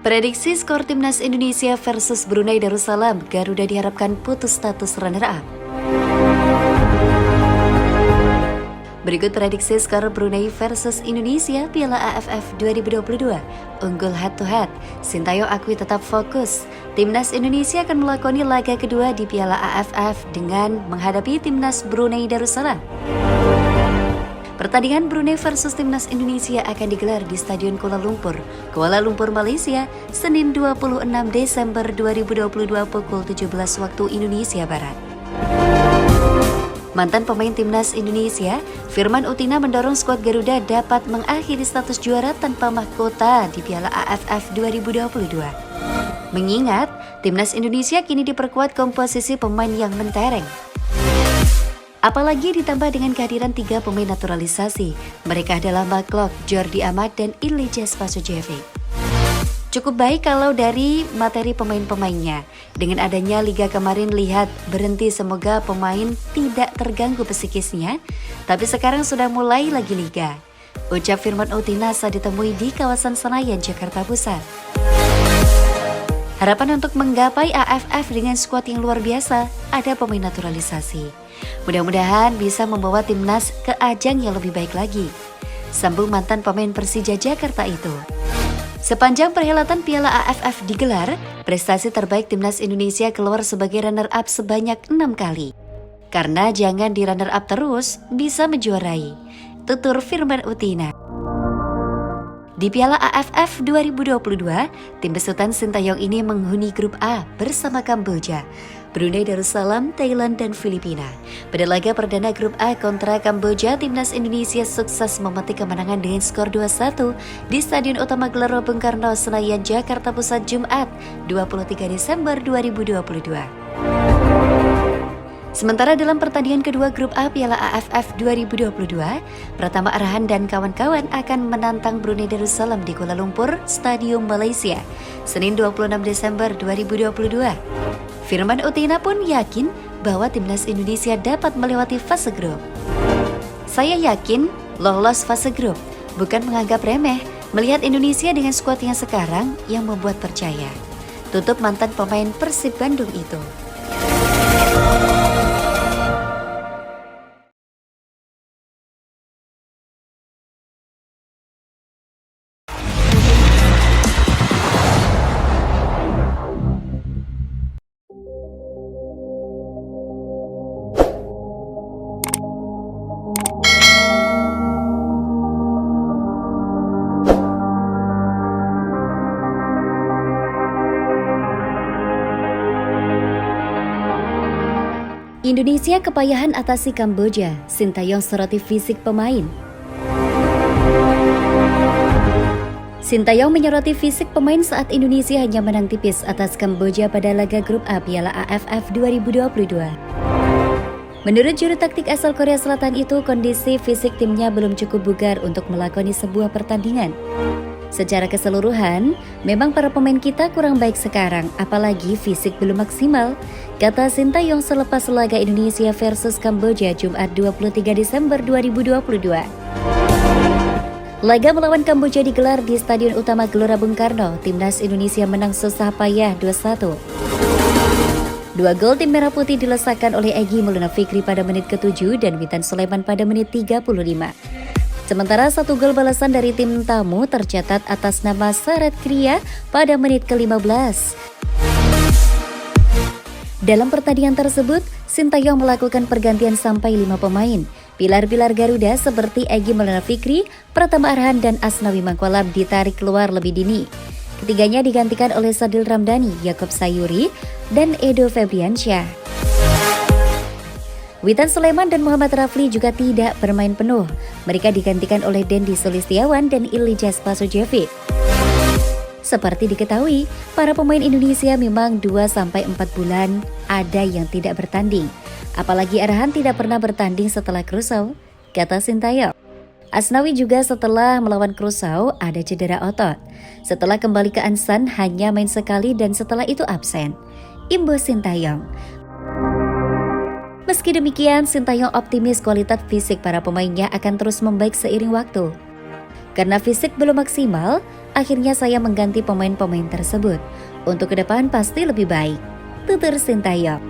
Prediksi skor Timnas Indonesia versus Brunei Darussalam, Garuda diharapkan putus status runner-up. Berikut prediksi skor Brunei versus Indonesia Piala AFF 2022. Unggul head to head, Sintayong akui tetap fokus. Timnas Indonesia akan melakoni laga kedua di Piala AFF dengan menghadapi Timnas Brunei Darussalam. Pertandingan Brunei versus Timnas Indonesia akan digelar di Stadion Kuala Lumpur, Malaysia, Senin 26 Desember 2022 pukul 17 waktu Indonesia Barat. Mantan pemain Timnas Indonesia, Firman Utina mendorong skuad Garuda dapat mengakhiri status juara tanpa mahkota di Piala AFF 2022. Mengingat, Timnas Indonesia kini diperkuat komposisi pemain yang mentereng. Apalagi ditambah dengan kehadiran 3 pemain naturalisasi. Mereka adalah Maklok, Jordi Amat, dan Ilyas Spasojevic. Cukup baik kalau dari materi pemain-pemainnya. Dengan adanya liga kemarin lihat berhenti, semoga pemain tidak terganggu psikisnya. Tapi sekarang sudah mulai lagi liga. Ucap Firman Utina saat ditemui di kawasan Senayan, Jakarta Pusat. Harapan untuk menggapai AFF dengan skuad yang luar biasa, ada pemain naturalisasi. Mudah-mudahan bisa membawa timnas ke ajang yang lebih baik lagi. Sambung mantan pemain Persija Jakarta itu. Sepanjang perhelatan Piala AFF digelar, prestasi terbaik timnas Indonesia keluar sebagai runner-up sebanyak 6 kali. Karena jangan di runner-up terus, bisa menjuarai. Tutur Firman Utina. Di Piala AFF 2022, tim besutan Sintayong ini menghuni grup A bersama Kamboja, Brunei Darussalam, Thailand, dan Filipina. Pada laga perdana grup A kontra Kamboja, timnas Indonesia sukses memetik kemenangan dengan skor 2-1 di Stadion Utama Gelora Bung Karno, Senayan, Jakarta Pusat, Jumat 23 Desember 2022. Sementara dalam pertandingan kedua grup A Piala AFF 2022, Pratama Arhan dan kawan-kawan akan menantang Brunei Darussalam di Kuala Lumpur, Stadium Malaysia, Senin 26 Desember 2022. Firman Utina pun yakin bahwa timnas Indonesia dapat melewati fase grup. Saya yakin lolos fase grup, bukan menganggap remeh, melihat Indonesia dengan skuad yang sekarang yang membuat percaya. Tutup mantan pemain Persib Bandung itu. Indonesia kepayahan atasi Kamboja, Sintayong soroti fisik pemain. Sintayong menyoroti fisik pemain saat Indonesia hanya menang tipis atas Kamboja pada laga grup A Piala AFF 2022. Menurut juru taktik asal Korea Selatan itu, kondisi fisik timnya belum cukup bugar untuk melakoni sebuah pertandingan. Secara keseluruhan, memang para pemain kita kurang baik sekarang, apalagi fisik belum maksimal, kata Sintayong selepas laga Indonesia versus Kamboja Jumat 23 Desember 2022. Laga melawan Kamboja digelar di Stadion Utama Gelora Bung Karno. Timnas Indonesia menang susah payah 2-1. 2 gol tim Merah Putih dilesakan oleh Egy Maulana Fikri pada menit ke-7 dan Witan Sulaiman pada menit 35. Sementara 1 gol balasan dari tim tamu tercatat atas nama Sarat Kria pada menit ke-15. Dalam pertandingan tersebut, Sintayong melakukan pergantian sampai 5 pemain. Pilar-pilar Garuda seperti Egy Maulana Fikri, Pratama Arhan, dan Asnawi Mangkualam ditarik keluar lebih dini. Ketiganya digantikan oleh Sadil Ramdhani, Yaakob Sayuri, dan Edo Febriansyah. Witan Sulaiman dan Muhammad Rafli juga tidak bermain penuh. Mereka digantikan oleh Dendi Sulistiawan dan Ilyas Spasojevic. Seperti diketahui, para pemain Indonesia memang 2-4 bulan ada yang tidak bertanding. Apalagi Arhan tidak pernah bertanding setelah Krusau, kata Sintayong. Asnawi juga setelah melawan Krusau ada cedera otot. Setelah kembali ke Ansan hanya main sekali dan setelah itu absen. Imbas Sintayong. Meski demikian, Sintayong optimis kualitas fisik para pemainnya akan terus membaik seiring waktu. Karena fisik belum maksimal, akhirnya saya mengganti pemain-pemain tersebut. Untuk ke depan pasti lebih baik, tutur Sintayong.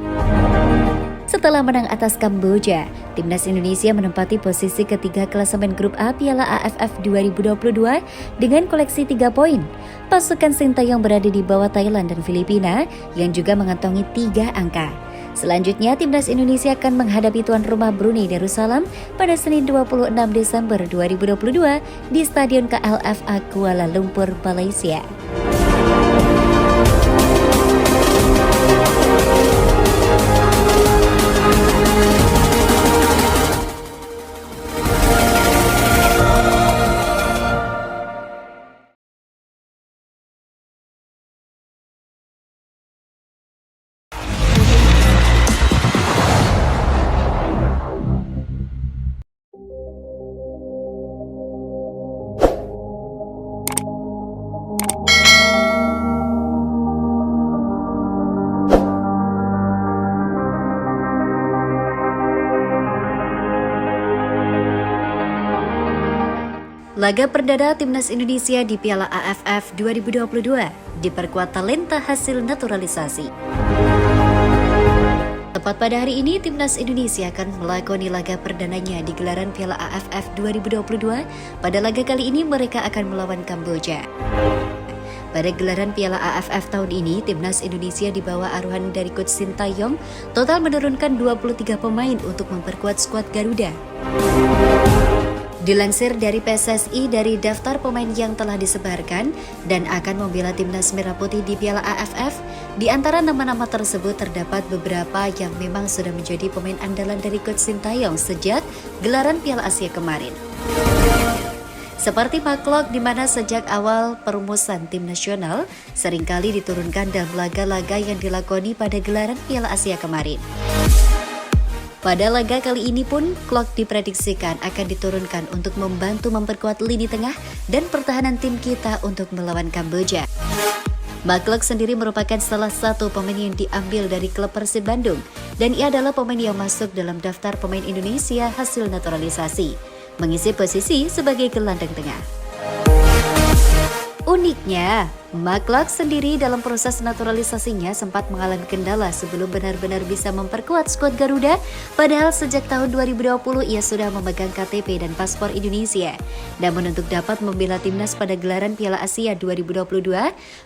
Setelah menang atas Kamboja, Timnas Indonesia menempati posisi ketiga klasemen grup A Piala AFF 2022 dengan koleksi 3 poin. Pasukan Sintayong berada di bawah Thailand dan Filipina yang juga mengantongi 3 angka. Selanjutnya, Timnas Indonesia akan menghadapi tuan rumah Brunei Darussalam pada Senin 26 Desember 2022 di Stadion KLFA Kuala Lumpur, Malaysia. Laga perdana Timnas Indonesia di Piala AFF 2022 diperkuat talenta hasil naturalisasi. Tepat pada hari ini, Timnas Indonesia akan melakoni laga perdananya di gelaran Piala AFF 2022. Pada laga kali ini mereka akan melawan Kamboja. Pada gelaran Piala AFF tahun ini, Timnas Indonesia di bawah aruhan dari Coach Sintayong total menurunkan 23 pemain untuk memperkuat skuad Garuda. Dilansir dari PSSI dari daftar pemain yang telah disebarkan dan akan membela Timnas Merah Putih di Piala AFF, di antara nama-nama tersebut terdapat beberapa yang memang sudah menjadi pemain andalan dari Coach Sintayong sejak gelaran Piala Asia kemarin. Seperti Maklok, di mana sejak awal perumusan tim nasional seringkali diturunkan dalam laga-laga yang dilakoni pada gelaran Piala Asia kemarin. Pada laga kali ini pun, Klok diprediksikan akan diturunkan untuk membantu memperkuat lini tengah dan pertahanan tim kita untuk melawan Kamboja. Maklok sendiri merupakan salah satu pemain yang diambil dari klub Persib Bandung dan ia adalah pemain yang masuk dalam daftar pemain Indonesia hasil naturalisasi, mengisi posisi sebagai gelandang tengah. Uniknya, Maklok sendiri dalam proses naturalisasinya sempat mengalami kendala sebelum benar-benar bisa memperkuat skuad Garuda, padahal sejak tahun 2020 ia sudah memegang KTP dan paspor Indonesia. Namun untuk dapat membela timnas pada gelaran Piala Asia 2022,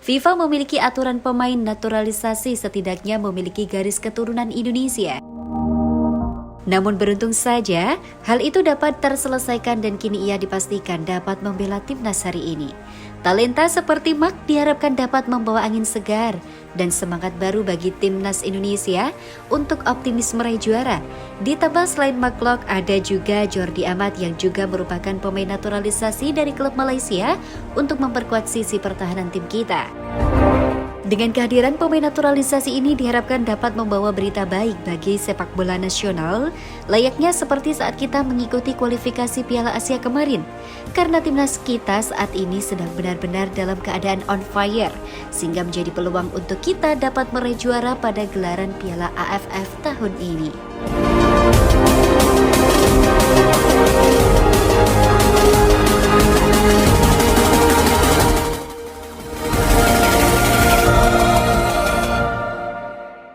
FIFA memiliki aturan pemain naturalisasi setidaknya memiliki garis keturunan Indonesia. Namun beruntung saja, hal itu dapat terselesaikan dan kini ia dipastikan dapat membela timnas hari ini. Talenta seperti Mak diharapkan dapat membawa angin segar dan semangat baru bagi timnas Indonesia untuk optimis meraih juara. Ditambah selain Maklok, ada juga Jordi Amat yang juga merupakan pemain naturalisasi dari klub Malaysia untuk memperkuat sisi pertahanan tim kita. Dengan kehadiran pemain naturalisasi ini diharapkan dapat membawa berita baik bagi sepak bola nasional, layaknya seperti saat kita mengikuti kualifikasi Piala Asia kemarin. Karena timnas kita saat ini sedang benar-benar dalam keadaan on fire, sehingga menjadi peluang untuk kita dapat meraih juara pada gelaran Piala AFF tahun ini.